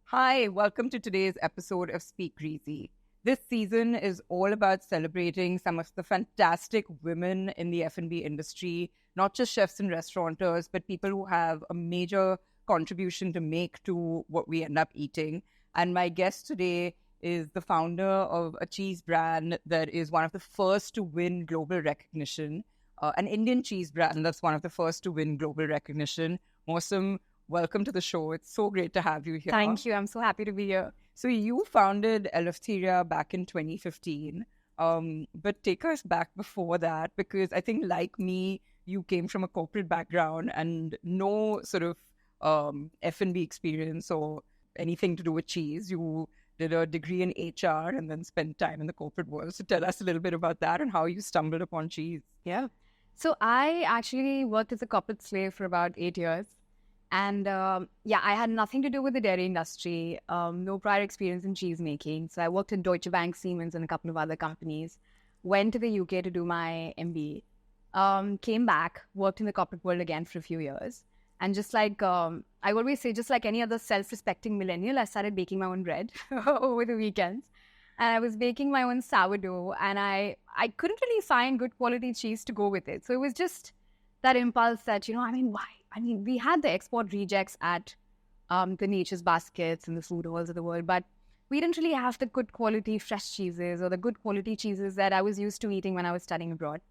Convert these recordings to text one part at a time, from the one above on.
Hi, welcome to today's episode of Speak Greasy. This season is all about celebrating some of the fantastic women in the F&B industry, not just chefs and restaurateurs, but people who have a major contribution to make to what we end up eating. And my guest today is the founder of a cheese brand that is one of the first to win global recognition, an Indian cheese brand that's one of the first to win global recognition. Mosam, welcome to the show. It's so great to have you here. Thank you. I'm so happy to be here. So you founded Eleftheria back in 2015, but take us back before that, because I think, like me, you came from a corporate background and no sort of F&B experience or anything to do with cheese. You did a degree in HR and then spent time in the corporate world. So tell us a little bit about that and how you stumbled upon cheese. Yeah. So I actually worked as a corporate slave for about 8 years. And I had nothing to do with the dairy industry, no prior experience in cheese making. So I worked in Deutsche Bank, Siemens, and a couple of other companies. Went to the UK to do my MBA. Came back, worked in the corporate world again for a few years. And just like I always say, just like any other self-respecting millennial, I started baking my own bread over the weekends. And I was baking my own sourdough, and I couldn't really find good quality cheese to go with it. So it was just that impulse that, why? We had the export rejects at the Nature's Baskets and the food halls of the world, but we didn't really have the good quality fresh cheeses or the good quality cheeses that I was used to eating when I was studying abroad.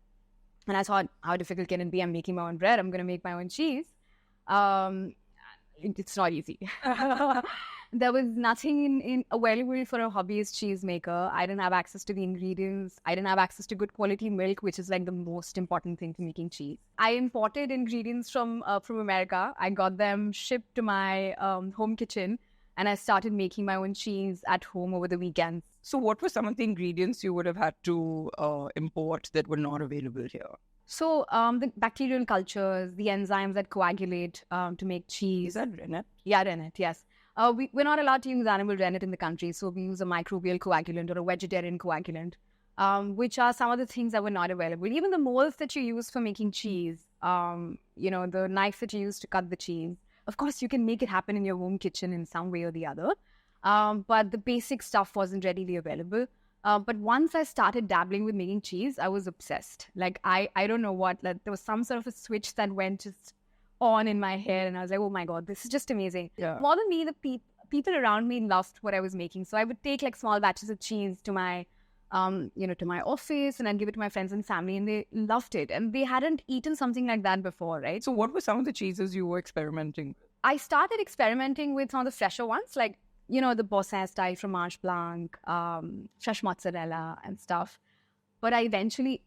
And I thought, how difficult can it be? I'm making my own bread. I'm going to make my own cheese. It's not easy. There was nothing in available for a hobbyist cheesemaker. I didn't have access to the ingredients. I didn't have access to good quality milk, which is like the most important thing to making cheese. I imported ingredients from America. I got them shipped to my home kitchen, and I started making my own cheese at home over the weekends. So what were some of the ingredients you would have had to import that were not available here? So the bacterial cultures, the enzymes that coagulate to make cheese. Is that rennet? Yeah, rennet, yes. We're not allowed to use animal rennet in the country, so we use a microbial coagulant or a vegetarian coagulant, which are some of the things that were not available. Even the molds that you use for making cheese, the knife that you use to cut the cheese. Of course, you can make it happen in your home kitchen in some way or the other, but the basic stuff wasn't readily available. But once I started dabbling with making cheese, I was obsessed. Like, I don't know what, like, there was some sort of a switch that went just on in my head, and I was like, oh my God, this is just amazing. Yeah. More than me, the people around me loved what I was making. So I would take like small batches of cheese to my, to my office, and I'd give it to my friends and family, and they loved it. And they hadn't eaten something like that before, right? So what were some of the cheeses you were experimenting with? I started experimenting with some of the fresher ones, like, the Bossin style from Marche Blanc, fresh mozzarella and stuff. But I eventually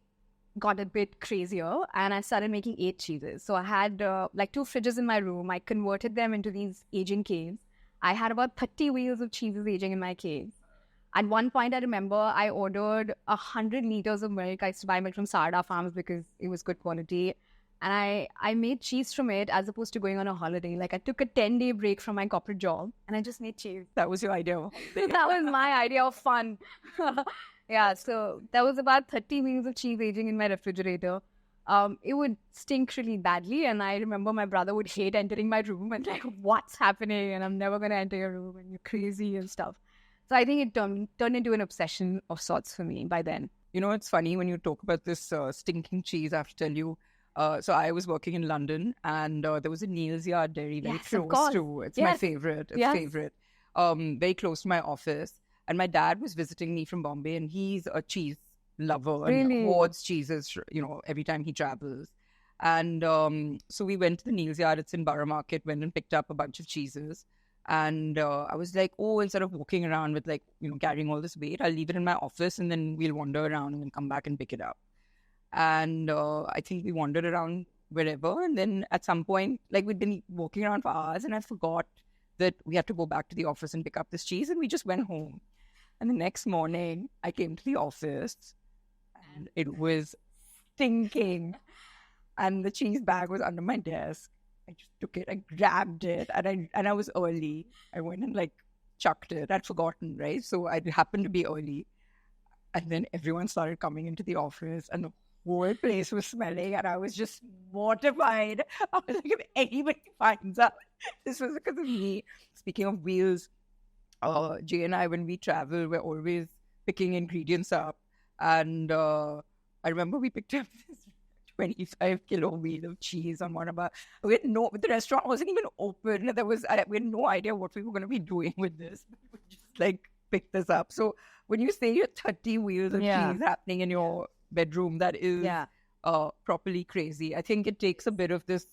got a bit crazier, and I started making 8 cheeses. So I had 2 fridges in my room. I converted them into these aging caves. I had about 30 wheels of cheeses aging in my cave. At one point, I remember I ordered 100 liters of milk. I used to buy milk from Sarda Farms because it was good quality. And I made cheese from it as opposed to going on a holiday. Like, I took a 10-day break from my corporate job, and I just made cheese. That was your idea? That was my idea of fun. Yeah, so that was about 30 wheels of cheese aging in my refrigerator. It would stink really badly, and I remember my brother would hate entering my room and like, what's happening? And I'm never going to enter your room, and you're crazy and stuff. So I think it turned into an obsession of sorts for me by then. It's funny when you talk about this stinking cheese. I have to tell you, so I was working in London, and there was a Neal's Yard dairy very close to. It's my favorite. Favorite. Very close to my office. And my dad was visiting me from Bombay, and he's a cheese lover and hoards cheeses, every time he travels. And so we went to the Neal's Yard. It's in Borough Market. Went and picked up a bunch of cheeses. And I was like, instead of walking around with carrying all this weight, I'll leave it in my office, and then we'll wander around and then come back and pick it up. And I think we wandered around wherever. And then at some point, we'd been walking around for hours, and I forgot that we had to go back to the office and pick up this cheese, and we just went home. And the next morning, I came to the office, and it was stinking. And the cheese bag was under my desk. I just took it, I grabbed it, and I was early. I went and chucked it. I'd forgotten, right? So I happened to be early. And then everyone started coming into the office, and the whole place was smelling, and I was just mortified. I was like, if anybody finds out this was because of me. Speaking of wheels, Jay and I, when we travel, we're always picking ingredients up. And I remember we picked up this 25-kilo wheel of cheese on one of our... the restaurant wasn't even open. We had no idea what we were going to be doing with this. We just like picked this up. So when you say you're 30 wheels of cheese happening in your bedroom, that is properly crazy. I think it takes a bit of this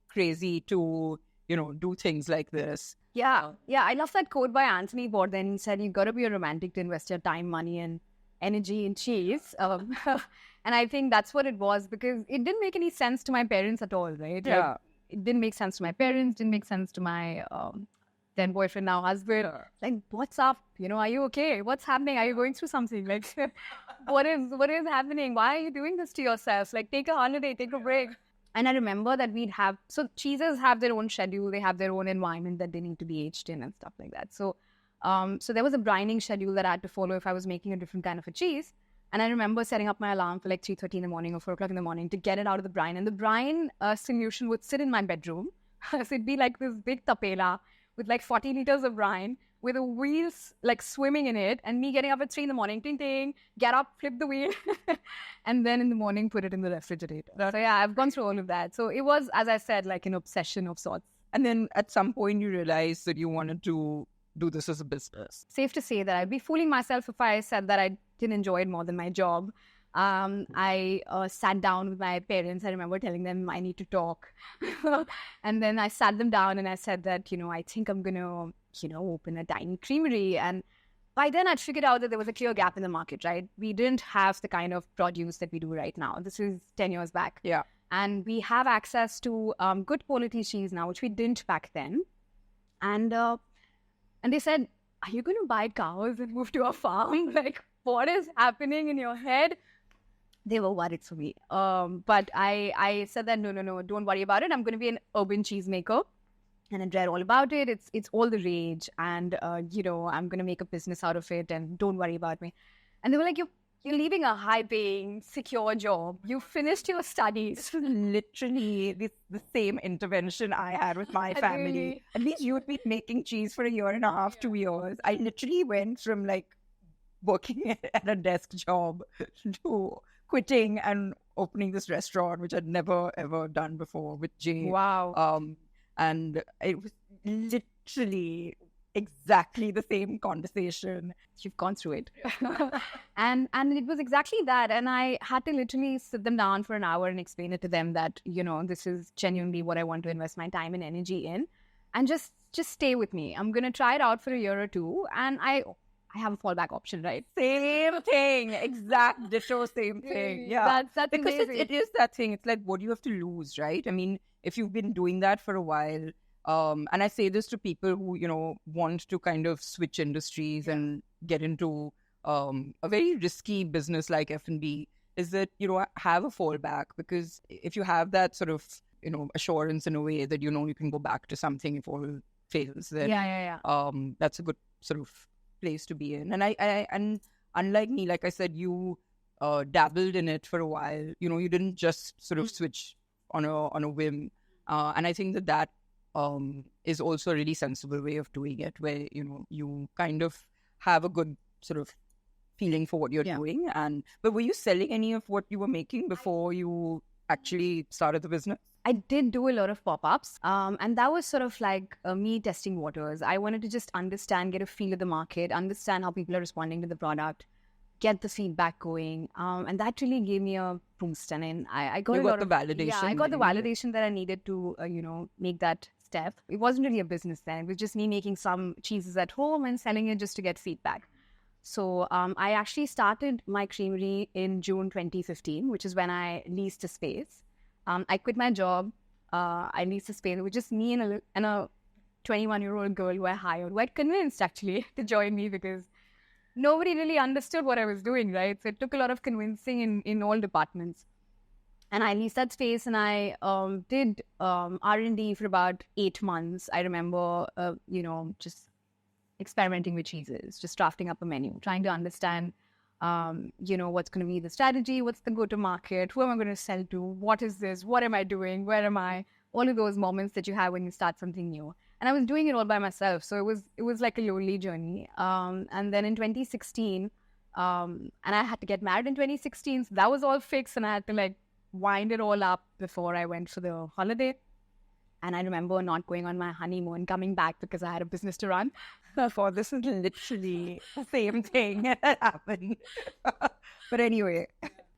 crazy to, do things like this. Yeah. I love that quote by Anthony Bourdain. He said, "You got to be a romantic to invest your time, money, and energy in cheese." And I think that's what it was, because it didn't make any sense to my parents at all, right? Yeah. Like, it didn't make sense to my parents, didn't make sense to my then boyfriend, now husband. Yeah. Like, what's up? Are you okay? What's happening? Are you going through something? Like, what is happening? Why are you doing this to yourself? Like, take a holiday, take a break. And I remember that so cheeses have their own schedule, they have their own environment that they need to be aged in and stuff like that. So there was a brining schedule that I had to follow if I was making a different kind of a cheese. And I remember setting up my alarm for like 3:30 in the morning or 4 o'clock in the morning to get it out of the brine. And the brine solution would sit in my bedroom. So it'd be like this big tapela with like 40 liters of brine, with the wheels like swimming in it, and me getting up at 3 in the morning, ting ting, get up, flip the wheel, and then in the morning put it in the refrigerator. So yeah, I've gone through all of that. So it was, as I said, like an obsession of sorts. And then at some point you realized that you wanted to do this as a business. Safe to say that I'd be fooling myself if I said that I didn't enjoy it more than my job. I sat down with my parents. I remember telling them I need to talk. And then I sat them down and I said that, I think I'm going to, open a tiny creamery. And by then I'd figured out that there was a clear gap in the market, right? We didn't have the kind of produce that we do right now. This is 10 years back. Yeah. And we have access to good quality cheese now, which we didn't back then. And they said, "Are you going to buy cows and move to a farm? Like, what is happening in your head?" They were worried for me. But I said that, no, don't worry about it. I'm going to be an urban cheesemaker. And I read all about it. It's all the rage. And, I'm going to make a business out of it. And don't worry about me. And they were like, you're leaving a high-paying, secure job. You finished your studies. Literally the same intervention I had with my family. Really? At least you would be making cheese for a year and a half, 2 years. I literally went from like working at a desk job to quitting and opening this restaurant, which I'd never ever done before with Jay. Wow. And it was literally exactly the same conversation. You've gone through it. and it was exactly that. And I had to literally sit them down for an hour and explain it to them that, this is genuinely what I want to invest my time and energy in. And just stay with me. I'm going to try it out for a year or two. And I have a fallback option, right? Same thing. Exact ditto, same thing. Yeah. That's because amazing. it is that thing. It's like, what do you have to lose, right? I mean, if you've been doing that for a while, and I say this to people who, want to kind of switch industries and get into a very risky business like F&B, is that, have a fallback, because if you have that sort of, assurance in a way that, you can go back to something if all fails, then that's a good sort of place to be in. And unlike me, like I said, you dabbled in it for a while. You didn't just sort of switch on a whim. And I think that is also a really sensible way of doing it, where you kind of have a good sort of feeling for what you're doing. But were you selling any of what you were making before you actually started the business? I did do a lot of pop-ups, and that was sort of like me testing waters. I wanted to just understand, get a feel of the market, understand how people are responding to the product, get the feedback going, and that really gave me a boost. And I got the validation. Yeah, I got the validation that I needed to, make that step. It wasn't really a business then. It was just me making some cheeses at home and selling it just to get feedback. So I actually started my creamery in June 2015, which is when I leased a space. I quit my job. I leased a space. It was just me and a 21-year-old girl who I hired, who I'd convinced actually to join me, because nobody really understood what I was doing, right? So it took a lot of convincing in all departments. And I leased that space, and I did R&D for about 8 months. I remember, just experimenting with cheeses, just drafting up a menu, trying to understand What's going to be the strategy? What's the go-to-market? Who am I going to sell to? What is this? What am I doing? Where am I? All of those moments that you have when you start something new. And I was doing it all by myself. So it was like a lonely journey. And then in 2016, and I had to get married in 2016. So that was all fixed. And I had to like wind it all up before I went for the holiday. And I remember not going on my honeymoon, coming back because I had a business to run. For this is literally the same thing that happened. But anyway.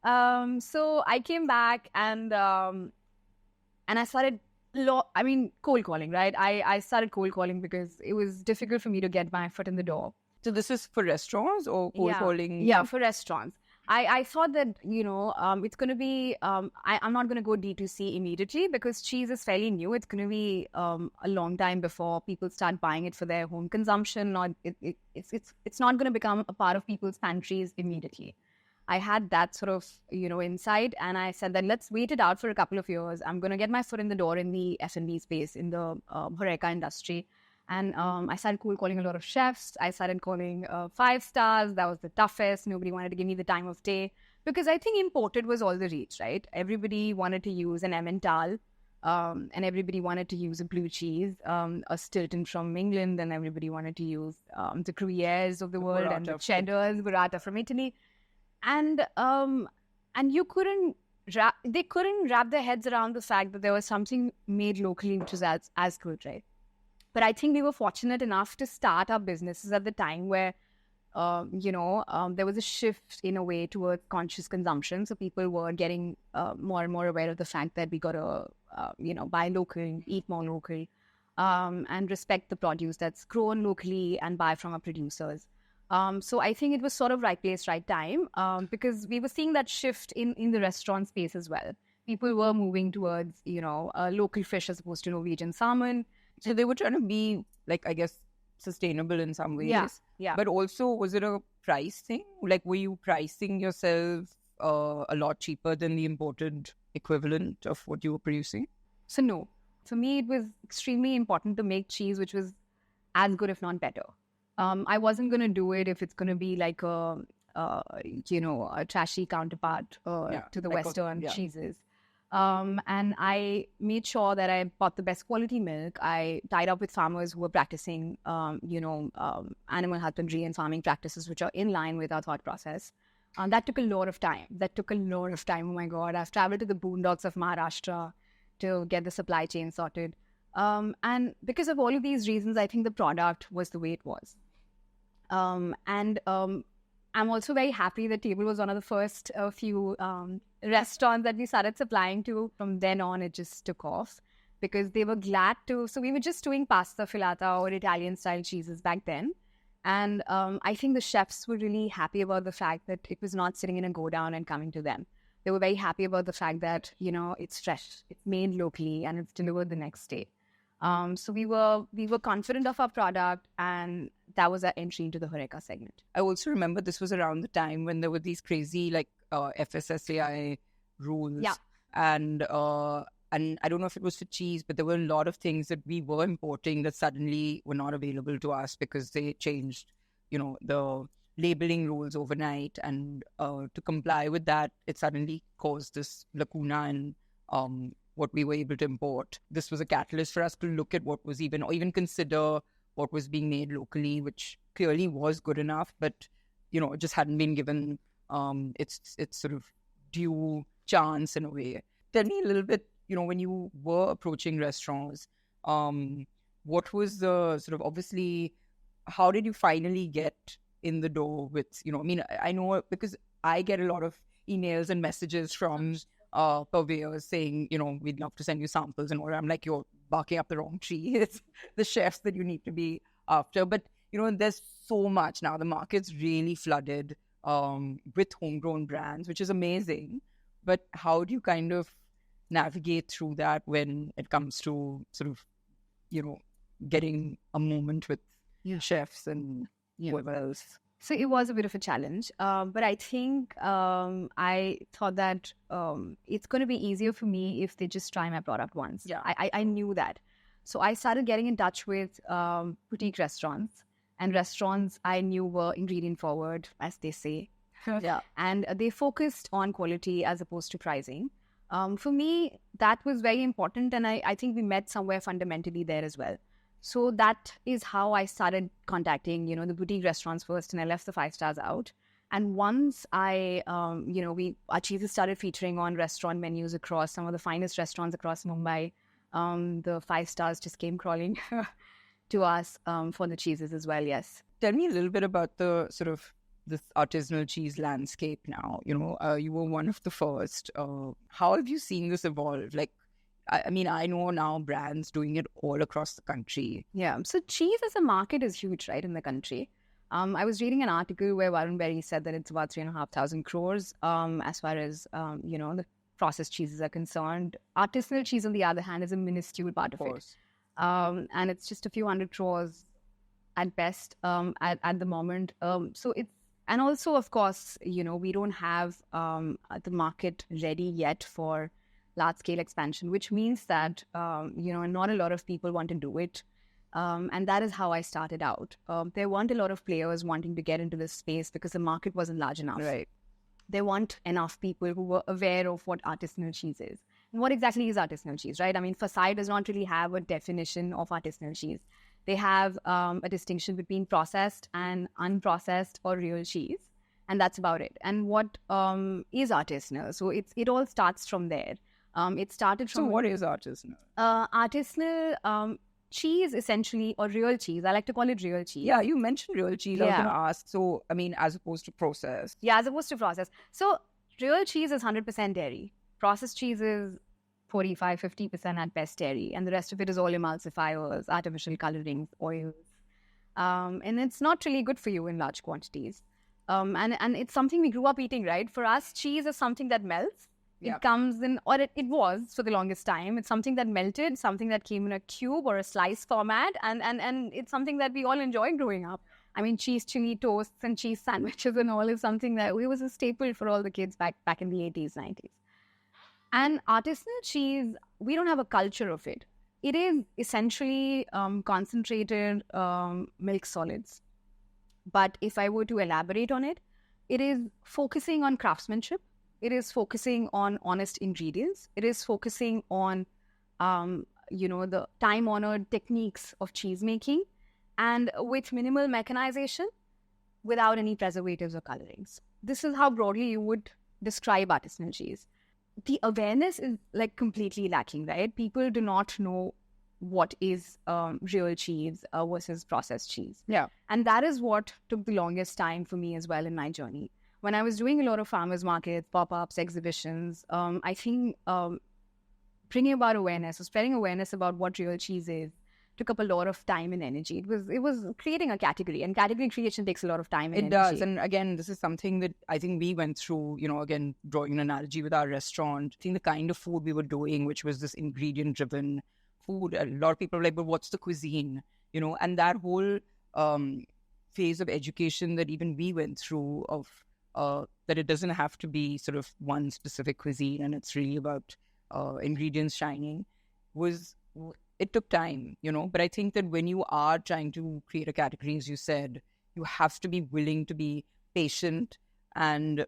So I came back and I started cold calling, right? I started cold calling because it was difficult for me to get my foot in the door. So this is for restaurants or cold calling? Yeah, for restaurants. I thought that, it's going to be, I'm not going to go D2C immediately because cheese is fairly new. It's going to be a long time before people start buying it for their home consumption. It's not going to become a part of people's pantries immediately. I had that sort of, insight, and I said that let's wait it out for a couple of years. I'm going to get my foot in the door in the F&B space, in the HoReCa industry. And I started cold calling a lot of chefs. I started calling 5 stars. That was the toughest. Nobody wanted to give me the time of day because I think imported was all the reach, right? Everybody wanted to use an Emmental and everybody wanted to use a blue cheese, a Stilton from England, and everybody wanted to use the Gruyères of the world and the cheddars, burrata from Italy. And you they couldn't wrap their heads around the fact that there was something made locally which was as good, right? But I think we were fortunate enough to start our businesses at the time where, there was a shift in a way towards conscious consumption. So people were getting more and more aware of the fact that we got to, buy local, eat more local, and respect the produce that's grown locally and buy from our producers. So I think it was sort of right place, right time, because we were seeing that shift in the restaurant space as well. People were moving towards, local fish as opposed to Norwegian salmon. So they were trying to be, like, I guess, sustainable in some ways. Yeah. But also, was it a price thing? Like, were you pricing yourself a lot cheaper than the imported equivalent of what you were producing? So no. For me, it was extremely important to make cheese which was as good, if not better. I wasn't going to do it if it's going to be like a trashy counterpart to the Western cheeses. And I made sure that I bought the best quality milk. I tied up with farmers who were practicing, animal husbandry and farming practices which are in line with our thought process. That took a lot of time. Oh my God. I've traveled to the boondocks of Maharashtra to get the supply chain sorted. And because of all of these reasons, I think the product was the way it was. I'm also very happy that Table was one of the first few restaurants that we started supplying to. From then on, it just took off because they were glad to. So we were just doing pasta filata or Italian style cheeses back then. And I think the chefs were really happy about the fact that it was not sitting in a go down and coming to them. They were very happy about the fact that, it's fresh, it's made locally, and it's delivered the next day. So we were confident of our product, and that was our entry into the HoReCa segment. I also remember this was around the time when there were these crazy FSSAI rules. Yeah. And I don't know if it was for cheese, but there were a lot of things that we were importing that suddenly were not available to us because they changed, the labeling rules overnight. And to comply with that, it suddenly caused this lacuna in what we were able to import. This was a catalyst for us to look at what was or even consider what was being made locally, which clearly was good enough, but, it just hadn't been given its sort of due chance in a way. Tell me a little bit, when you were approaching restaurants, what was the sort of, obviously, how did you finally get in the door with, I know because I get a lot of emails and messages from purveyors saying, we'd love to send you samples and all. I'm like, you're barking up the wrong tree. It's the chefs that you need to be after. But, there's so much now. The market's really flooded with homegrown brands, which is amazing. But how do you kind of navigate through that when it comes to sort of, getting a moment with chefs and whoever else? So it was a bit of a challenge, but I think I thought that it's going to be easier for me if they just try my product once. Yeah. I knew that. So I started getting in touch with boutique restaurants, and restaurants I knew were ingredient forward, as they say. Yeah. And they focused on quality as opposed to pricing. For me, that was very important. And I think we met somewhere fundamentally there as well. So that is how I started contacting, the boutique restaurants first, and I left the 5 stars out. And once our cheeses started featuring on restaurant menus across some of the finest restaurants across Mumbai, the 5 stars just came crawling to us for the cheeses as well. Yes. Tell me a little bit about the sort of this artisanal cheese landscape now. You were one of the first. How have you seen this evolve? Like, I mean, I know now brands doing it all across the country. Yeah. So cheese as a market is huge, right, in the country. I was reading an article where Varun Berry said that it's about 3,500 crores as far as, the processed cheeses are concerned. Artisanal cheese, on the other hand, is a minuscule part of it. And it's just a few hundred crores at best at the moment. And also, of course, we don't have the market ready yet for large-scale expansion, which means that, not a lot of people want to do it. And that is how I started out. There weren't a lot of players wanting to get into this space because the market wasn't large enough. Right. There weren't enough people who were aware of what artisanal cheese is. And what exactly is artisanal cheese, right? I mean, Fasai does not really have a definition of artisanal cheese. They have a distinction between processed and unprocessed or real cheese. And that's about it. And what is artisanal? So it all starts from there. It started from... So what is artisanal? Artisanal... cheese, essentially, or real cheese. I like to call it real cheese. Yeah, you mentioned real cheese. I was going to ask. So, I mean, as opposed to processed. Yeah, as opposed to processed. So, real cheese is 100% dairy. Processed cheese is 45-50% at best dairy. And the rest of it is all emulsifiers, artificial colorings, oils. And it's not really good for you in large quantities. And it's something we grew up eating, right? For us, cheese is something that melts. Yeah. It comes in, or it was for the longest time. It's something that melted, something that came in a cube or a slice format, and it's something that we all enjoyed growing up. I mean, cheese chili toasts and cheese sandwiches and all is something that it was a staple for all the kids back in the 80s, 90s. And artisanal cheese, we don't have a culture of it. It is essentially concentrated milk solids. But if I were to elaborate on it, it is focusing on craftsmanship. It is focusing on honest ingredients. It is focusing on, the time-honored techniques of cheese making, and with minimal mechanization, without any preservatives or colorings. This is how broadly you would describe artisanal cheese. The awareness is completely lacking, right? People do not know what is real cheese versus processed cheese. Yeah. And that is what took the longest time for me as well in my journey. When I was doing a lot of farmers markets, pop-ups, exhibitions, I think bringing about awareness or spreading awareness about what real cheese is took up a lot of time and energy. It was creating a category, and category creation takes a lot of time and energy. It does. And again, this is something that I think we went through, again, drawing an analogy with our restaurant. I think the kind of food we were doing, which was this ingredient-driven food, a lot of people were like, but what's the cuisine? And that whole phase of education that even we went through of that it doesn't have to be sort of one specific cuisine and it's really about ingredients shining, it took time, but I think that when you are trying to create a category, as you said, you have to be willing to be patient and,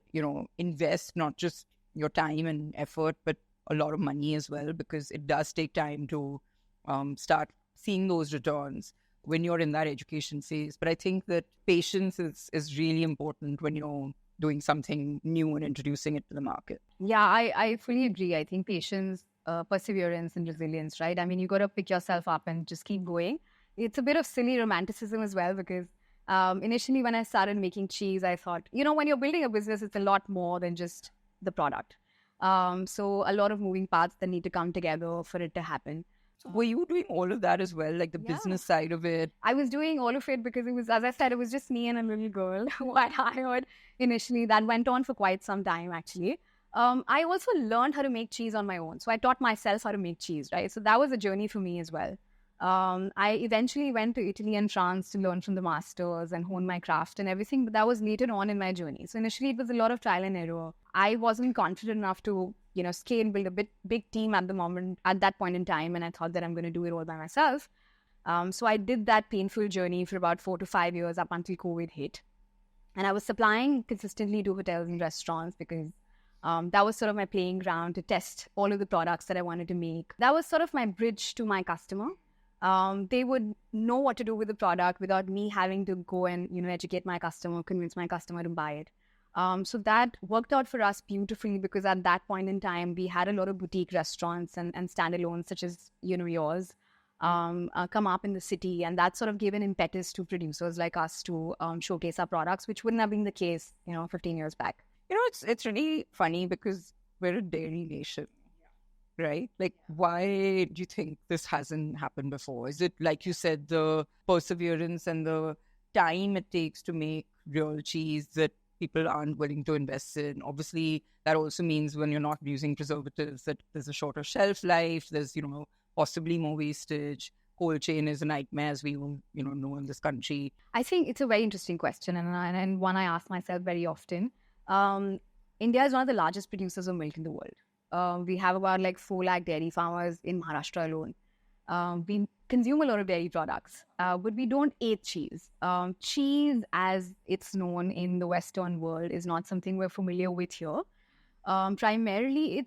invest not just your time and effort, but a lot of money as well, because it does take time to start seeing those returns when you're in that education phase. But I think that patience is really important when you're doing something new and introducing it to the market. Yeah, I fully agree. I think patience, perseverance and resilience, right? I mean, you got to pick yourself up and just keep going. It's a bit of silly romanticism as well, because initially when I started making cheese, I thought, when you're building a business, it's a lot more than just the product. So a lot of moving parts that need to come together for it to happen. So were you doing all of that as well, like the business side of it? I was doing all of it because it was, as I said, it was just me and a little girl who I hired initially. That went on for quite some time, actually. I also learned how to make cheese on my own. So I taught myself how to make cheese, right? So that was a journey for me as well. I eventually went to Italy and France to learn from the masters and hone my craft and everything, but that was later on in my journey. So initially it was a lot of trial and error. I wasn't confident enough to, scale and build a big team at that point in time, and I thought that I'm going to do it all by myself. So I did that painful journey for about 4 to 5 years up until COVID hit. And I was supplying consistently to hotels and restaurants because that was sort of my playing ground to test all of the products that I wanted to make. That was sort of my bridge to my customer. They would know what to do with the product without me having to go and, educate my customer, convince my customer to buy it. So that worked out for us beautifully because at that point in time, we had a lot of boutique restaurants and standalones such as, yours come up in the city. And that sort of gave an impetus to producers like us to showcase our products, which wouldn't have been the case, 15 years back. It's really funny because we're a dairy nation, right? Like, why do you think this hasn't happened before? Is it, like you said, the perseverance and the time it takes to make real cheese that people aren't willing to invest in? Obviously, that also means when you're not using preservatives, that there's a shorter shelf life, there's, possibly more wastage. Cold chain is a nightmare, as we know in this country. I think it's a very interesting question and one I ask myself very often. India is one of the largest producers of milk in the world. We have about 4 lakh dairy farmers in Maharashtra alone. We consume a lot of dairy products, but we don't eat cheese. Cheese, as it's known in the Western world, is not something we're familiar with here. Primarily,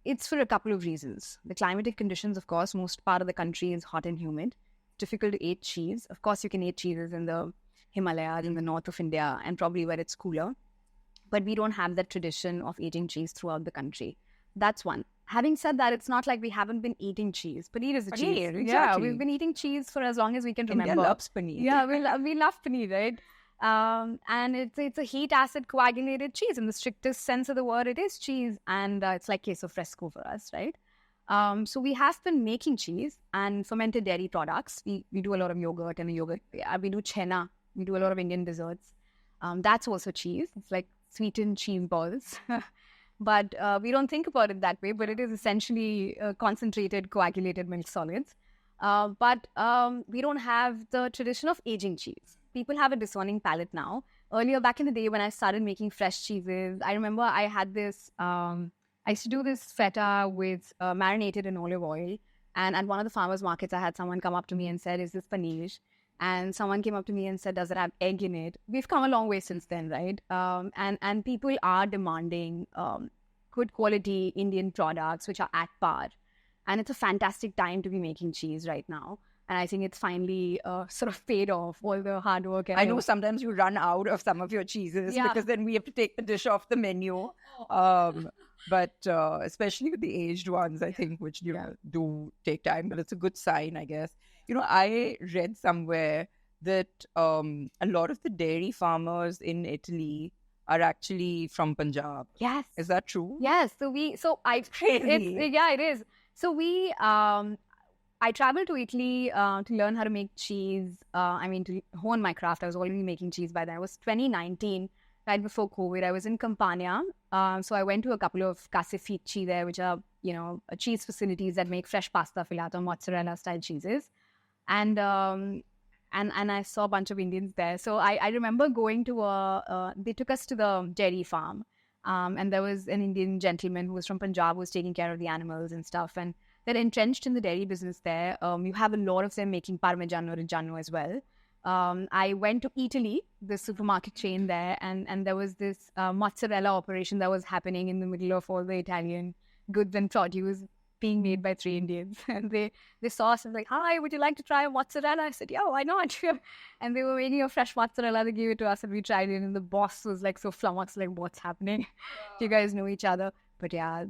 it's for a couple of reasons. The climatic conditions, of course, most part of the country is hot and humid. Difficult to eat cheese. Of course, you can eat cheeses in the Himalayas, in the north of India, and probably where it's cooler. But we don't have that tradition of eating cheese throughout the country. That's one. Having said that, it's not like we haven't been eating cheese. Paneer is a cheese. Exactly. Yeah, we've been eating cheese for as long as we can remember. India loves paneer. Yeah, we love paneer, right? And it's a heat acid coagulated cheese. In the strictest sense of the word, it is cheese. And it's like queso fresco for us, right? So we have been making cheese and fermented dairy products. We do a lot of yogurt and we do chena. We do a lot of Indian desserts. That's also cheese. It's like sweetened cheese balls. But we don't think about it that way, but it is essentially concentrated, coagulated milk solids. But we don't have the tradition of aging cheese. People have a discerning palate now. Earlier, back in the day when I started making fresh cheeses, I remember I had this, I used to do this feta with marinated in olive oil. And at one of the farmers markets, I had someone come up to me and said, "Is this paneer?" And someone came up to me and said, "Does it have egg in it?" We've come a long way since then, right? And people are demanding good quality Indian products which are at par. And it's a fantastic time to be making cheese right now. And I think it's finally sort of paid off, all the hard work. I know sometimes you run out of some of your cheeses because then we have to take the dish off the menu. But especially with the aged ones, I think, which do take time. But it's a good sign, I guess. I read somewhere that a lot of the dairy farmers in Italy are actually from Punjab. Yes. Is that true? Yes. Crazy. It is. So I traveled to Italy to learn how to make cheese. To hone my craft. I was already making cheese by then. It was 2019, right before COVID. I was in Campania. So I went to a couple of caseifici there, which are, cheese facilities that make fresh pasta, filato, mozzarella style cheeses. And I saw a bunch of Indians there. So I remember going to they took us to the dairy farm. And there was an Indian gentleman who was from Punjab who was taking care of the animals and stuff. And they're entrenched in the dairy business there. You have a lot of them making Parmigiano Reggiano as well. I went to Italy, the supermarket chain there, and there was this mozzarella operation that was happening in the middle of all the Italian goods and produce being made by 3 Indians. And they saw us and like, "Hi, would you like to try a mozzarella?" I said, "Yeah, why not?" And they were making a fresh mozzarella. They gave it to us and we tried it. And the boss was like so flummoxed, like, "What's happening?" You guys know each other. But yeah,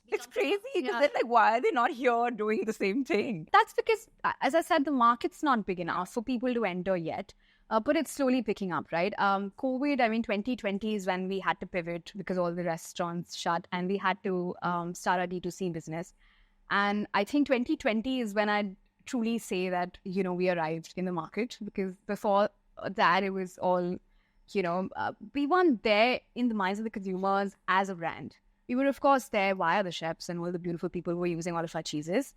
it's crazy because then, why are they not here doing the same thing? That's because, as I said, the market's not big enough for people to enter yet. But it's slowly picking up, right? COVID, 2020 is when we had to pivot because all the restaurants shut and we had to start our D2C business. And I think 2020 is when I'd truly say that, we arrived in the market, because before that, it was all, we weren't there in the minds of the consumers as a brand. We were, of course, there via the chefs and all the beautiful people who were using all of our cheeses.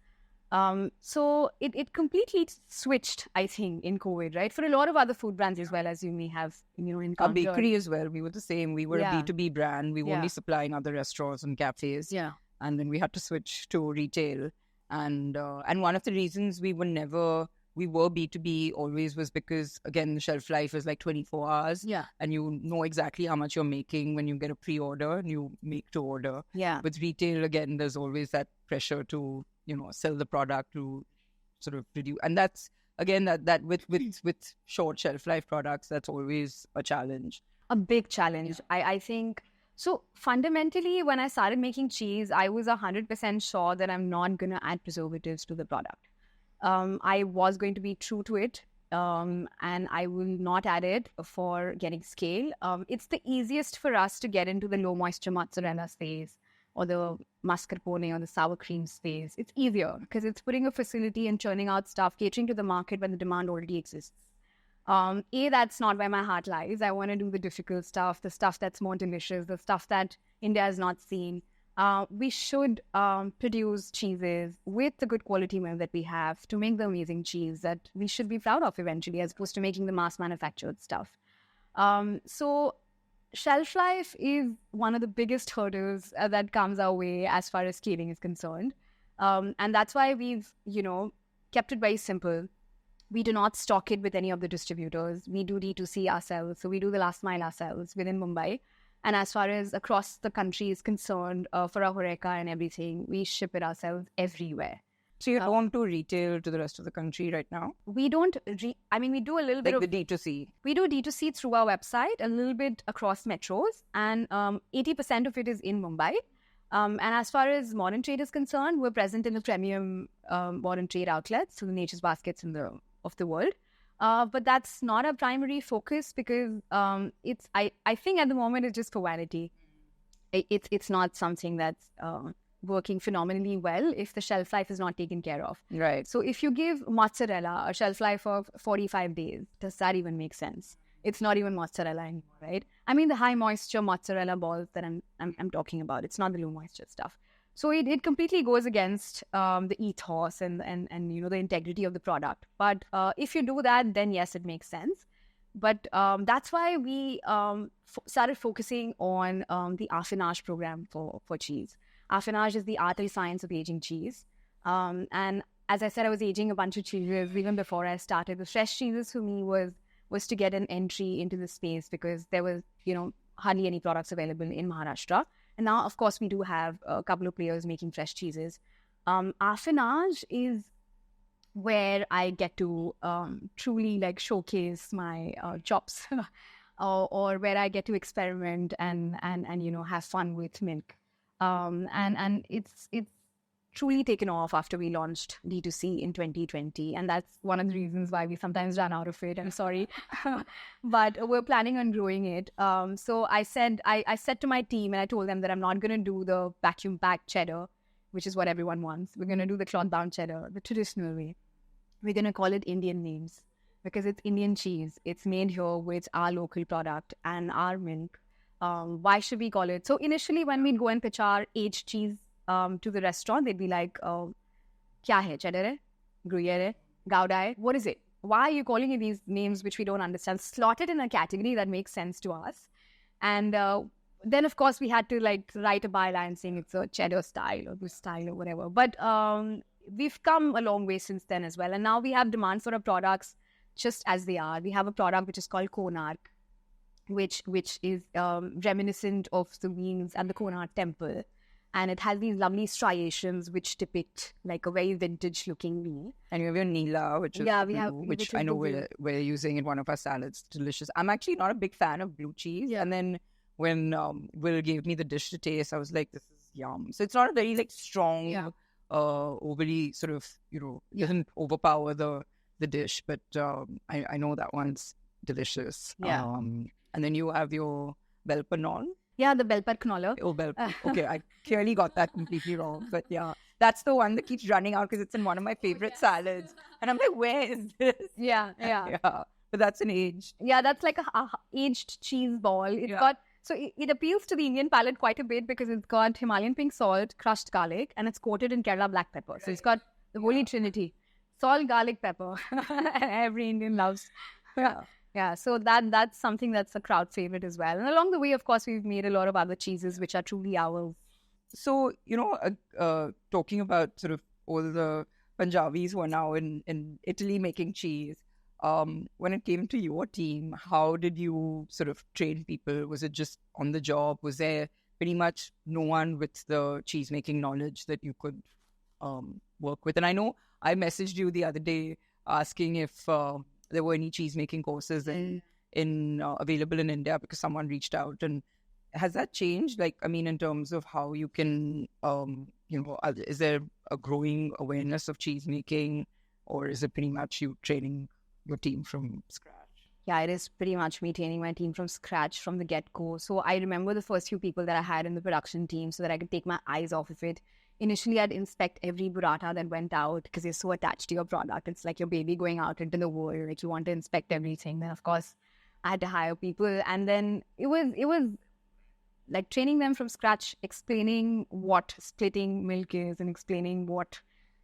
So it completely switched, I think, in COVID, right? For a lot of other food brands as well, as you may have, encountered. Our bakery as well. We were the same. We were a B2B brand. We were only supplying other restaurants and cafes. Yeah. And then we had to switch to retail. And one of the reasons we were never we were B2B always was because, again, the shelf life is like 24 hours. Yeah. And you know exactly how much you're making when you get a pre-order and you make to order. Yeah. With retail, again, there's always that pressure to, sell the product, to sort of reduce. And that's, again, that with short shelf life products, that's always a challenge. A big challenge. Yeah. I think... So fundamentally, when I started making cheese, I was 100% sure that I'm not going to add preservatives to the product. I was going to be true to it, and I will not add it for getting scale. It's the easiest for us to get into the low moisture mozzarella space or the mascarpone or the sour cream space. It's easier because it's putting a facility and churning out stuff, catering to the market when the demand already exists. That's not where my heart lies. I want to do the difficult stuff, the stuff that's more delicious, the stuff that India has not seen. We should produce cheeses with the good quality milk that we have to make the amazing cheese that we should be proud of eventually, as opposed to making the mass manufactured stuff. So shelf life is one of the biggest hurdles that comes our way as far as scaling is concerned. And that's why we've, kept it very simple. We do not stock it with any of the distributors. We do D2C ourselves. So we do the last mile ourselves within Mumbai. And as far as across the country is concerned, for our Horeca and everything, we ship it ourselves everywhere. So you don't do retail to the rest of the country right now? We don't. We do a little bit of... Like the D2C? We do D2C through our website, a little bit across metros. And 80% of it is in Mumbai. And as far as modern trade is concerned, we're present in the premium modern trade outlets, so the Nature's Baskets of the world. But that's not our primary focus because I think at the moment it's just for vanity. It's not something that's working phenomenally well if the shelf life is not taken care of. Right. So if you give mozzarella a shelf life of 45 days, does that even make sense? It's not even mozzarella anymore, right? I mean, the high moisture mozzarella balls that I'm talking about, it's not the low moisture stuff. So it completely goes against the ethos and the integrity of the product. But if you do that, then yes, it makes sense. But that's why we started focusing on the affinage program for cheese. Affinage is the art and science of aging cheese. And as I said, I was aging a bunch of cheeses even before I started. The fresh cheeses for me was to get an entry into the space because there was, hardly any products available in Maharashtra. And now, of course, we do have a couple of players making fresh cheeses. Affinage is where I get to truly showcase my chops, or where I get to experiment and have fun with milk. And it's truly taken off after we launched D2C in 2020. And that's one of the reasons why we sometimes run out of it. I'm sorry. But we're planning on growing it. So I said to my team, and I told them that I'm not going to do the vacuum packed cheddar, which is what everyone wants. We're going to do the cloth bound cheddar, the traditional way. We're going to call it Indian names because it's Indian cheese. It's made here with our local product and our milk. Why should we call it? So initially when we'd go and pitch our aged cheese to the restaurant, they'd be like, kya hai? Cheddar hai? Gruyere hai? Gouda hai? What is it? Why are you calling it these names which we don't understand? Slot it in a category that makes sense to us. And then, of course, we had to write a byline saying it's a cheddar style or this style or whatever. But we've come a long way since then as well. And now we have demand for our products just as they are. We have a product which is called Konark, which is reminiscent of the wings and the Konark temple. And it has these lovely striations which depict a very vintage-looking wheel. And you have your Neela, which is which I know we're using in one of our salads. Delicious. I'm actually not a big fan of blue cheese. Yeah. And then when Will gave me the dish to taste, I was like, this is yum. So it's not a very strong, overly sort of, doesn't overpower the dish. But I know that one's delicious. Yeah. And then you have your bel panon. Yeah, the bell pepper knoller. Oh, okay, I clearly got that completely wrong. But yeah, that's the one that keeps running out because it's in one of my favorite salads. And I'm like, where is this? Yeah. But that's an aged. Yeah, that's like a aged cheese ball. It's got... So it appeals to the Indian palate quite a bit because it's got Himalayan pink salt, crushed garlic, and it's coated in Kerala black pepper. So it's got the holy trinity. Salt, garlic, pepper. Every Indian loves. Yeah, so that's something that's a crowd favorite as well. And along the way, of course, we've made a lot of other cheeses which are truly ours. So, talking about sort of all the Punjabis who are now in Italy making cheese. When it came to your team, how did you sort of train people? Was it just on the job? Was there pretty much no one with the cheese making knowledge that you could work with? And I know I messaged you the other day asking if there were any cheese making courses in available in India, because someone reached out. And has that changed? Like, I mean, in terms of how you can, is there a growing awareness of cheese making, or is it pretty much you training your team from scratch? Yeah, it is pretty much me training my team from scratch from the get-go. So I remember the first few people that I had in the production team so that I could take my eyes off of it. Initially, I'd inspect every burrata that went out because you're so attached to your product. It's like your baby going out into the world. Like, you want to inspect everything. Then, of course, I had to hire people. And then it was like training them from scratch, explaining what splitting milk is and explaining what,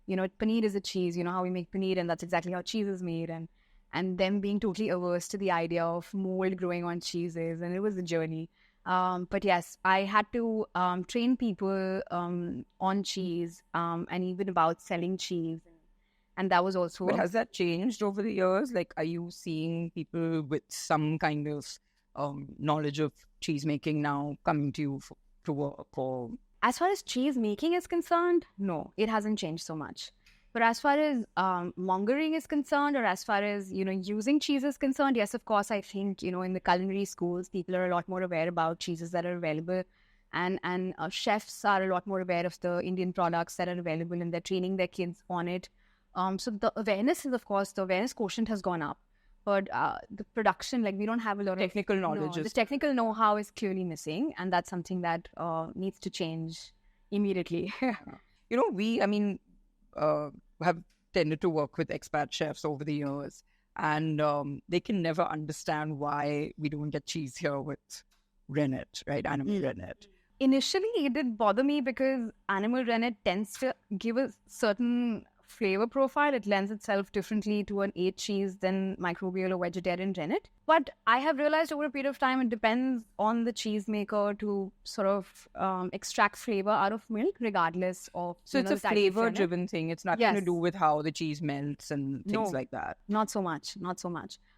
paneer is a cheese, how we make paneer, and that's exactly how cheese is made. And them being totally averse to the idea of mold growing on cheeses. And it was a journey. But yes, I had to train people on cheese and even about selling cheese. And that was also... But has that changed over the years? Like, are you seeing people with some kind of knowledge of cheese making now coming to you to work? Or... As far as cheese making is concerned, no, it hasn't changed so much. But as far as mongering is concerned, or as far as, using cheese is concerned, yes, of course, I think, in the culinary schools, people are a lot more aware about cheeses that are available. And chefs are a lot more aware of the Indian products that are available, and they're training their kids on it. So the awareness is, of course, the awareness quotient has gone up. But the production, like, we don't have a lot technical knowledge. The technical know-how is clearly missing. And that's something that needs to change immediately. We have tended to work with expat chefs over the years, and they can never understand why we don't get cheese here with rennet, right? Animal rennet. Initially, it did bother me because animal rennet tends to give a certain flavor profile. It lends itself differently to an aged cheese than microbial or vegetarian rennet. But I have realized over a period of time, it depends on the cheesemaker to sort of extract flavor out of milk, regardless of... So it's a flavor-driven thing. It's nothing to do with how the cheese melts and things like that. Not so much.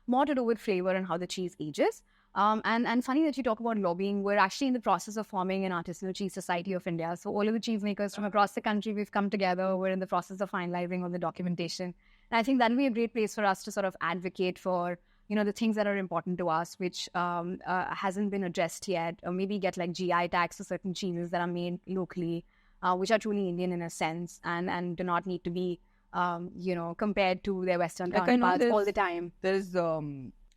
More to do with flavor and how the cheese ages. And funny that you talk about lobbying. We're actually in the process of forming an artisanal cheese society of India. So all of the cheesemakers from across the country, we've come together. We're in the process of finalizing all the documentation. And I think that'll be a great place for us to sort of advocate for, the things that are important to us, which hasn't been addressed yet, or maybe get like GI tags for certain cheeses that are made locally, which are truly Indian in a sense, and do not need to be, compared to their Western counterparts all the time. There's...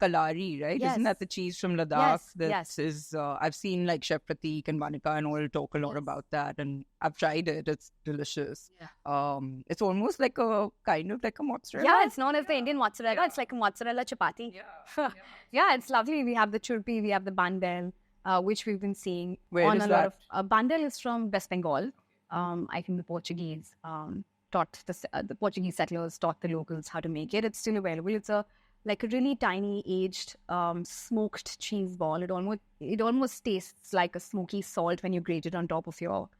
Kalari, right? Yes. Isn't that the cheese from Ladakh? Yes. Is I've seen like Chef Pratik and Vanika and all talk a lot about that, and I've tried it. It's delicious. Yeah. It's almost like a kind of like a mozzarella. Yeah, it's known as the Indian mozzarella. Yeah. It's like a mozzarella chapati. Yeah. Yeah, it's lovely. We have the churpi, we have the bandel, which we've been seeing. Where is that? Bandel is from West Bengal. I think the Portuguese taught the Portuguese settlers taught the locals how to make it. It's still available. It's a really tiny aged smoked cheese ball. It almost tastes like a smoky salt when you grate it on top of your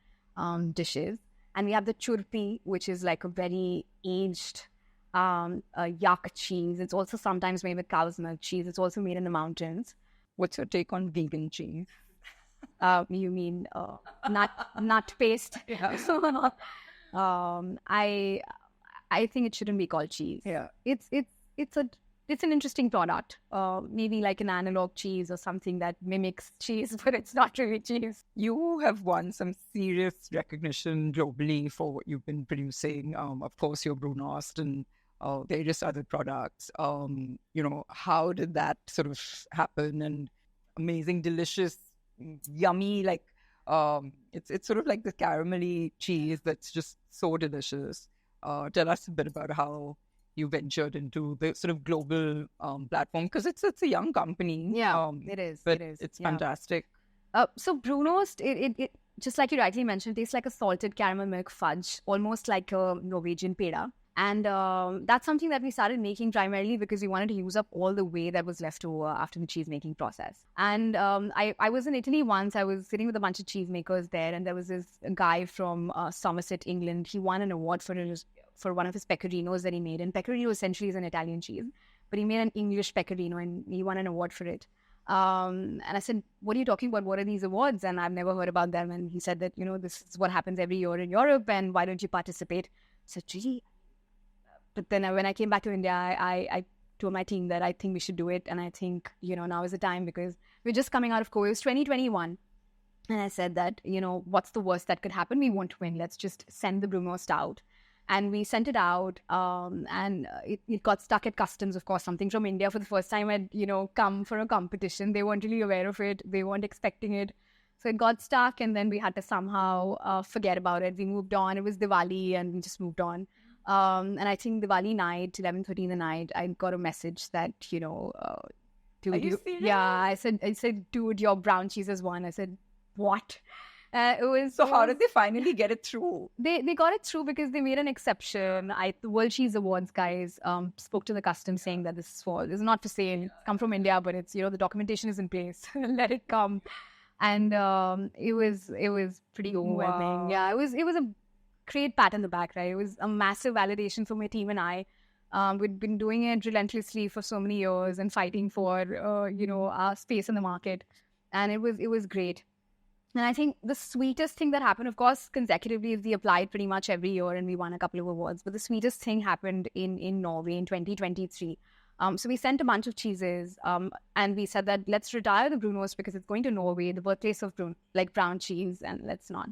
dishes. And we have the churpi, which is like a very aged yak cheese. It's also sometimes made with cow's milk cheese. It's also made in the mountains. What's your take on vegan cheese? You mean nut paste? Yeah. I think it shouldn't be called cheese. Yeah. It's an interesting product, maybe like an analog cheese or something that mimics cheese, but it's not really cheese. You have won some serious recognition globally for what you've been producing. Of course, your Brunost and various other products. How did that sort of happen? And amazing, delicious, yummy, like it's sort of like the caramelly cheese that's just so delicious. Tell us a bit about how you ventured into the sort of global platform, because it's a young company. Yeah, it is. But it's fantastic. So Brunost, it just like you rightly mentioned, tastes like a salted caramel milk fudge, almost like a Norwegian peda. And that's something that we started making primarily because we wanted to use up all the whey that was left over after the cheese making process. And I was in Italy once. I was sitting with a bunch of cheesemakers there, and there was this guy from Somerset, England. He won an award for one of his pecorinos that he made. And pecorino essentially is an Italian cheese, but he made an English pecorino, and he won an award for it. And I said, what are you talking about? What are these awards? And I've never heard about them. And he said that, this is what happens every year in Europe, and why don't you participate? I said, really? But then when I came back to India, I told my team that I think we should do it. And I think, now is the time, because we're just coming out of COVID. It was 2021. And I said that, what's the worst that could happen? We won't win. Let's just send the Brunost out. And we sent it out, and it got stuck at customs, of course. Something from India for the first time had, come for a competition. They weren't really aware of it. They weren't expecting it. So it got stuck, and then we had to somehow forget about it. We moved on. It was Diwali, and we just moved on. And I think Diwali night, 11:30 in the night, I got a message that, dude, are you serious? Yeah, I said, dude, your brown cheese has won. I said, what? How did they finally get it through? They got it through because they made an exception. The World Cheese Awards guys spoke to the customs saying that this is not for sale. It's come from India, but it's, the documentation is in place. Let it come. And it was pretty overwhelming. Wow. Yeah, it was a great pat on the back, right? It was a massive validation for my team and I. We'd been doing it relentlessly for so many years and fighting for, our space in the market. And it was great. And I think the sweetest thing that happened, of course, consecutively, we applied pretty much every year and we won a couple of awards. But the sweetest thing happened in Norway in 2023. So we sent a bunch of cheeses and we said that let's retire the Brunost because it's going to Norway, the birthplace of brown cheese, and let's not,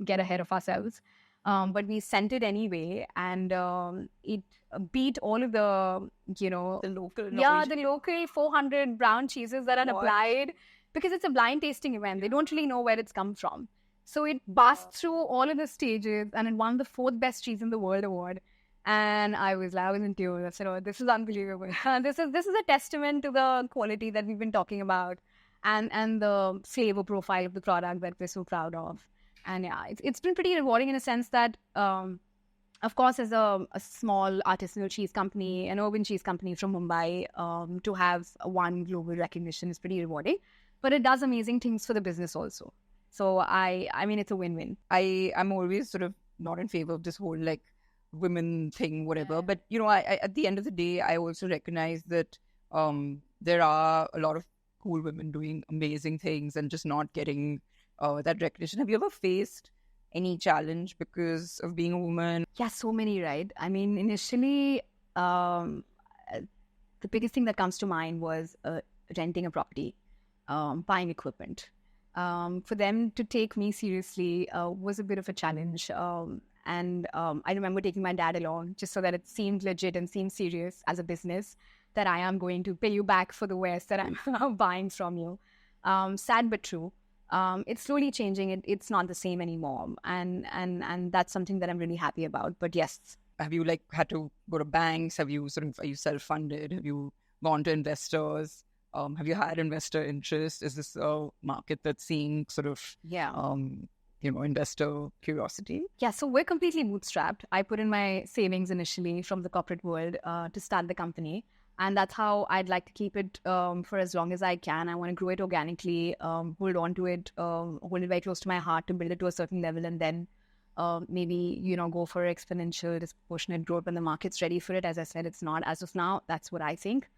get ahead of ourselves. But we sent it anyway, and it beat all of the, the local Norwegian. Yeah, the local 400 brown cheeses that are applied. Because it's a blind tasting event. They don't really know where it's come from. So it passed through all of the stages and it won the 4th best cheese in the world award. And I was in tears. I said, oh, this is unbelievable. This is a testament to the quality that we've been talking about and the flavor profile of the product that we're so proud of. And yeah, it's been pretty rewarding in a sense that, of course, as a small artisanal cheese company, an urban cheese company from Mumbai, to have one global recognition is pretty rewarding. But it does amazing things for the business also. So I mean, it's a win-win. I'm always sort of not in favor of this whole women thing, whatever. But, I at the end of the day, I also recognize that there are a lot of cool women doing amazing things and just not getting that recognition. Have you ever faced any challenge because of being a woman? Yeah, so many, right? I mean, initially, the biggest thing that comes to mind was renting a property. Buying equipment. For them to take me seriously was a bit of a challenge. And I remember taking my dad along just so that it seemed legit and seemed serious as a business that I am going to pay you back for the wares that I'm buying from you. Sad but true. It's slowly changing. It's not the same anymore. And that's something that I'm really happy about. But yes. Have you had to go to banks? Are you self-funded? Have you gone to investors? Have you had investor interest? Is this a market that's seeing sort of, investor curiosity? Yeah, so we're completely bootstrapped. I put in my savings initially from the corporate world to start the company. And that's how I'd like to keep it for as long as I can. I want to grow it organically, hold on to it, hold it very close to my heart to build it to a certain level and then maybe, go for exponential, disproportionate growth when the market's ready for it. As I said, it's not as of now. That's what I think.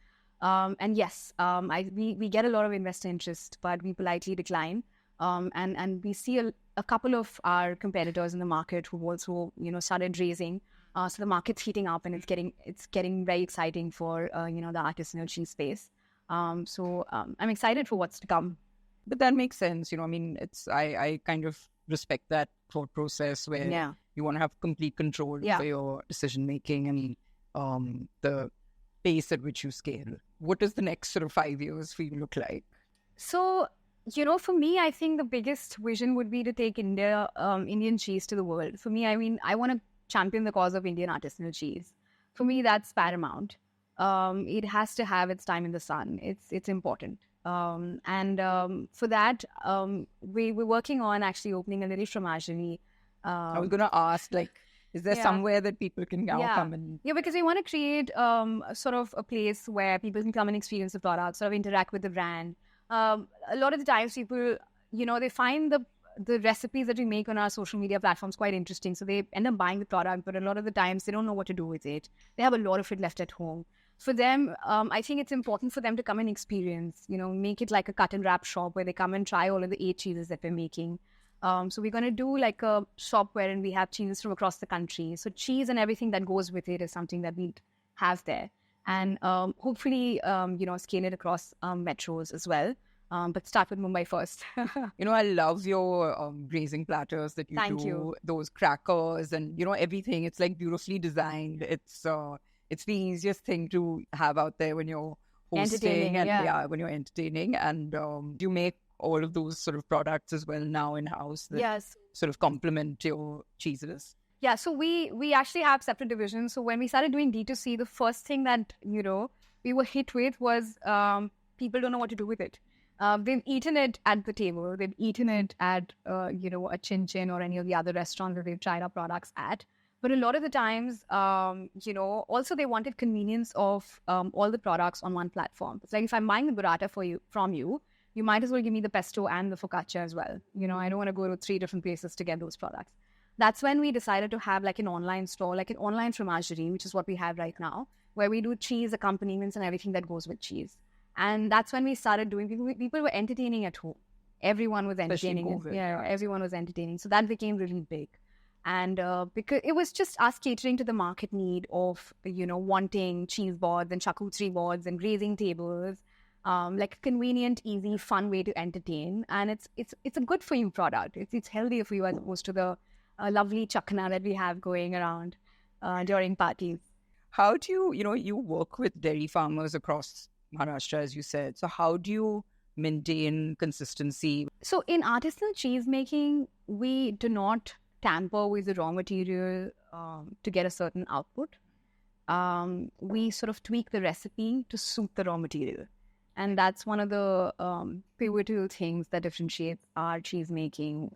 And yes, we get a lot of investor interest, but we politely decline. And we see a couple of our competitors in the market who've also, started raising. So the market's heating up and it's getting very exciting for, the artisanal cheese space. So I'm excited for what's to come. But that makes sense. I kind of respect that thought process where you want to have complete control for your decision making and the pace at which you scale. What does the next sort of 5 years for you look like? So, for me, I think the biggest vision would be to take Indian cheese to the world. For me, I mean, I want to champion the cause of Indian artisanal cheese. For me, that's paramount. It has to have its time in the sun. It's important. And for that, we're working on actually opening a little fromagerie. I was going to ask, Is there somewhere that people can now come and... Yeah, because we want to create sort of a place where people can come and experience the product, sort of interact with the brand. A lot of the times people, they find the recipes that we make on our social media platforms quite interesting. So they end up buying the product, but a lot of the times they don't know what to do with it. They have a lot of it left at home. For them, I think it's important for them to come and experience, make it like a cut and wrap shop where they come and try all of the 8 cheeses that we're making. So we're going to do like a shop wherein we have cheeses from across the country. So cheese and everything that goes with it is something that we have there. And hopefully, scale it across metros as well. But start with Mumbai first. I love your grazing platters that you Thank do. You. Those crackers and, everything. It's like beautifully designed. It's the easiest thing to have out there when you're hosting and when you're entertaining. And you make all of those sort of products as well now in-house that sort of complement your cheeses. Yeah, so we actually have separate divisions. So when we started doing D2C, the first thing that, we were hit with was people don't know what to do with it. They've eaten it at the table. They've eaten it at, a Chin Chin or any of the other restaurants that they've tried our products at. But a lot of the times, also they wanted convenience of all the products on one platform. It's like if I'm buying the burrata from you, you might as well give me the pesto and the focaccia as well. I don't want to go to 3 different places to get those products. That's when we decided to have like an online store, like an online fromagerie, which is what we have right now, where we do cheese accompaniments and everything that goes with cheese. And that's when we started doing, people were entertaining at home. Everyone was entertaining. Everyone was entertaining. So that became really big. And because it was just us catering to the market need of, wanting cheese boards and charcuterie boards and grazing tables, like a convenient, easy, fun way to entertain. And it's a good for you product. It's healthier for you as opposed to the lovely chakna that we have going around during parties. How do you, you work with dairy farmers across Maharashtra, as you said. So how do you maintain consistency? So in artisanal cheese making, we do not tamper with the raw material to get a certain output. We sort of tweak the recipe to suit the raw material. And that's one of the pivotal things that differentiates our cheese making,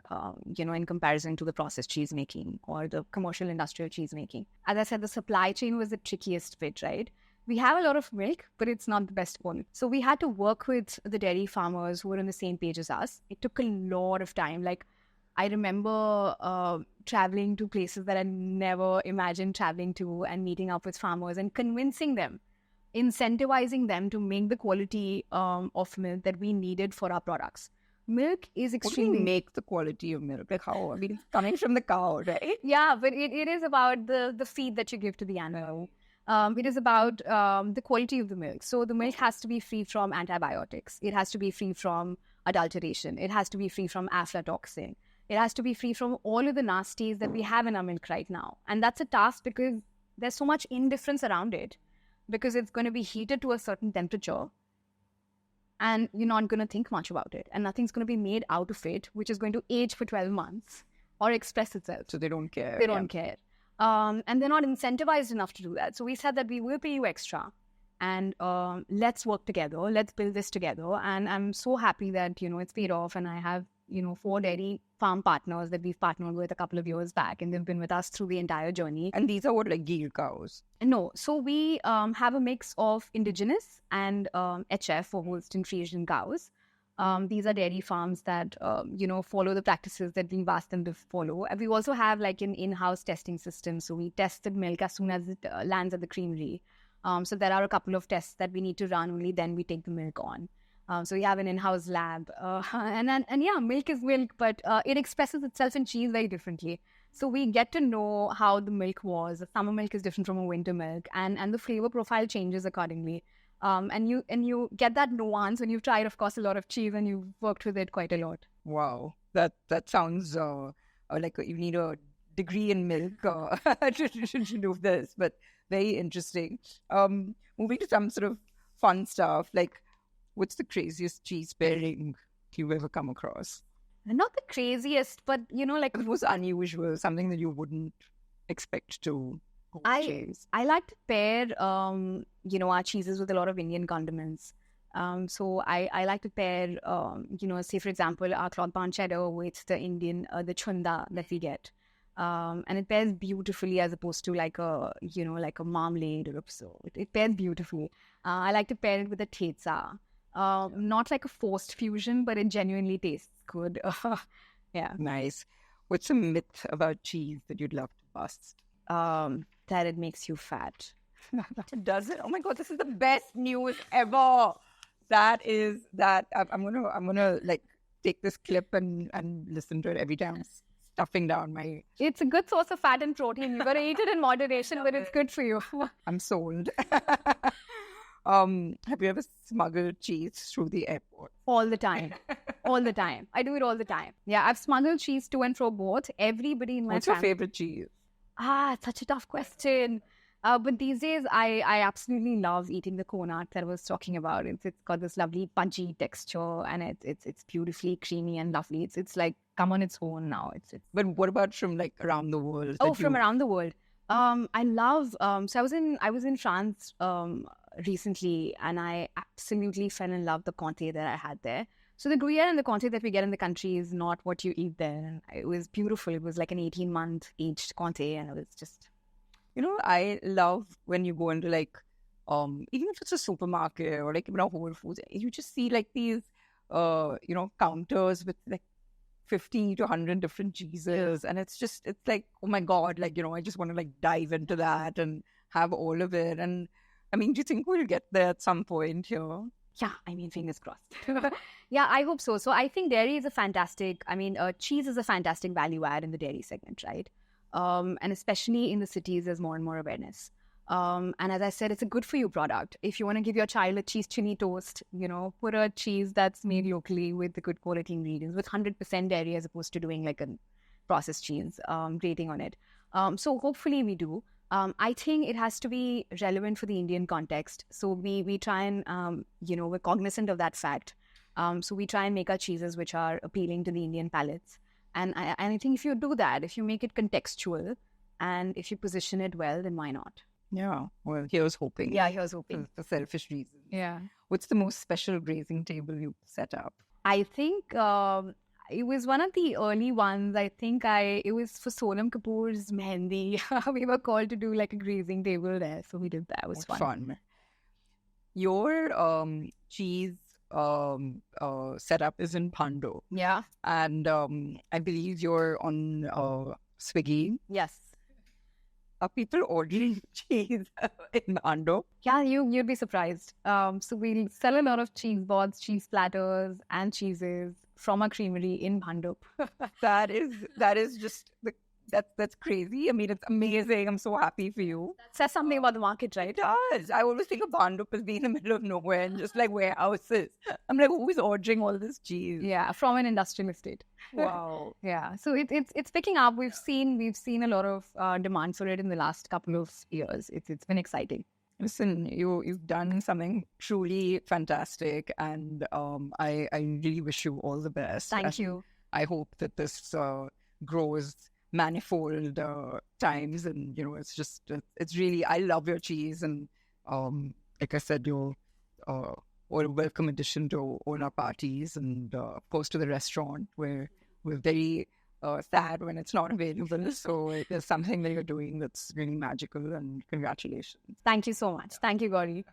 in comparison to the processed cheese making or the commercial industrial cheese making. As I said, the supply chain was the trickiest bit, right? We have a lot of milk, but it's not the best quality. So we had to work with the dairy farmers who were on the same page as us. It took a lot of time. Like, I remember traveling to places that I never imagined traveling to and meeting up with farmers and convincing them, incentivizing them to make the quality of milk that we needed for our products. Milk is extremely... What do you make the quality of milk? Like how? I mean, it's coming from the cow, right? Yeah, but it is about the feed that you give to the animal. It is about the quality of the milk. So the milk has to be free from antibiotics. It has to be free from adulteration. It has to be free from aflatoxin. It has to be free from all of the nasties that we have in our milk right now. And that's a task because there's so much indifference around it, because it's going to be heated to a certain temperature and you're not going to think much about it. And nothing's going to be made out of it, which is going to age for 12 months or express itself. So they don't care. They don't care. And they're not incentivized enough to do that. So we said that we will pay you extra and let's work together. Let's build this together. And I'm so happy that, it's paid off. And I have, 4 dairy farm partners that we've partnered with a couple of years back. And they've been with us through the entire journey. And these are what, like Gir cows? No. So we have a mix of indigenous and HF or Holstein Friesian cows. These are dairy farms that, follow the practices that we've asked them to follow. And we also have like an in-house testing system. So we test the milk as soon as it lands at the creamery. So there are a couple of tests that we need to run. Only then we take the milk on. So we have an in-house lab. And milk is milk, but it expresses itself in cheese very differently. So we get to know how the milk was. Summer milk is different from a winter milk. And the flavor profile changes accordingly. And you get that nuance when you've tried, of course, a lot of cheese and you've worked with it quite a lot. Wow, that sounds like you need a degree in milk to do this, but very interesting. Moving to some sort of fun stuff, like what's the craziest cheese pairing you've ever come across? Not the craziest, but like it was unusual, something that you wouldn't expect to. I like to pair, our cheeses with a lot of Indian condiments. So I like to pair, say, for example, our Claude Barn cheddar with the Indian, the chunda that we get. And it pairs beautifully as opposed to like a marmalade or so. It pairs beautifully. I like to pair it with a teza. Not like a forced fusion, but it genuinely tastes good. Yeah. Nice. What's a myth about cheese that you'd love to bust? That it makes you fat. Does it? Oh my God, this is the best news ever. That is that. I'm gonna like take this clip and listen to it every time. Stuffing down my. It's a good source of fat and protein. You gotta eat it in moderation, but it's good for you. I'm sold. Have you ever smuggled cheese through the airport? All the time. All the time. I do it all the time. Yeah, I've smuggled cheese to and fro both. Everybody in my What's your favorite cheese? It's such a tough question. But these days, I absolutely love eating the Connaught that I was talking about. It's got this lovely pudgy texture, and it's beautifully creamy and lovely. It's like come on its own now. But what about from like around the world? From around the world. I love. So I was in France recently, and I absolutely fell in love with the Comté that I had there. So the Gruyere and the Comté that we get in the country is not what you eat there. And it was beautiful. It was like an 18-month aged Comté, and it was just. You know, I love when you go into like, even if it's a supermarket or like, Whole Foods, you just see like these, counters with like 50 to 100 different cheeses. And it's like, oh my God, like, I just want to like dive into that and have all of it. And I mean, do you think we'll get there at some point here? Yeah, I mean, fingers crossed. Yeah, I hope so. So I think dairy is cheese is a fantastic value add in the dairy segment, right? And especially in the cities, there's more and more awareness. And as I said, it's a good for you product. If you want to give your child a cheese chili toast, put a cheese that's made locally with the good quality ingredients, with 100% dairy as opposed to doing like a processed cheese, grating on it. So hopefully we do. I think it has to be relevant for the Indian context. So we try and, we're cognizant of that fact. So we try and make our cheeses which are appealing to the Indian palates. And I think if you do that, if you make it contextual and if you position it well, then why not? Yeah. Well, here's hoping. Yeah, here's hoping. For selfish reasons. Yeah. What's the most special grazing table you set up? I think it was one of the early ones. I think it was for Sonam Kapoor's Mehendi. We were called to do like a grazing table there. So we did that. It was fun. Your cheese setup is in Bhandup. Yeah. And I believe you're on Swiggy. Yes. Are people ordering cheese in Bhandup? Yeah, you'd be surprised. So we'll sell a lot of cheese boards, cheese platters, and cheeses from our creamery in Bhandup. That is just that's crazy. I mean, it's amazing. I'm so happy for you. That says something about the market, right? It does. I always think of Bhandup as being in the middle of nowhere and just like warehouses. I'm like, who is ordering all this cheese? Yeah, from an industrial estate. Wow. Yeah. So it's picking up. We've seen a lot of demand for it in the last couple of years. It's been exciting. Listen, you've done something truly fantastic, and I really wish you all the best. Thank you. I hope that this grows manifold times, and it's really, I love your cheese, and like I said, you're a welcome addition to all our parties, and of course to the restaurant where we're very sad when it's not available. So there's something that you're doing that's really magical, and congratulations. Thank you so much. Thank you, Gauri.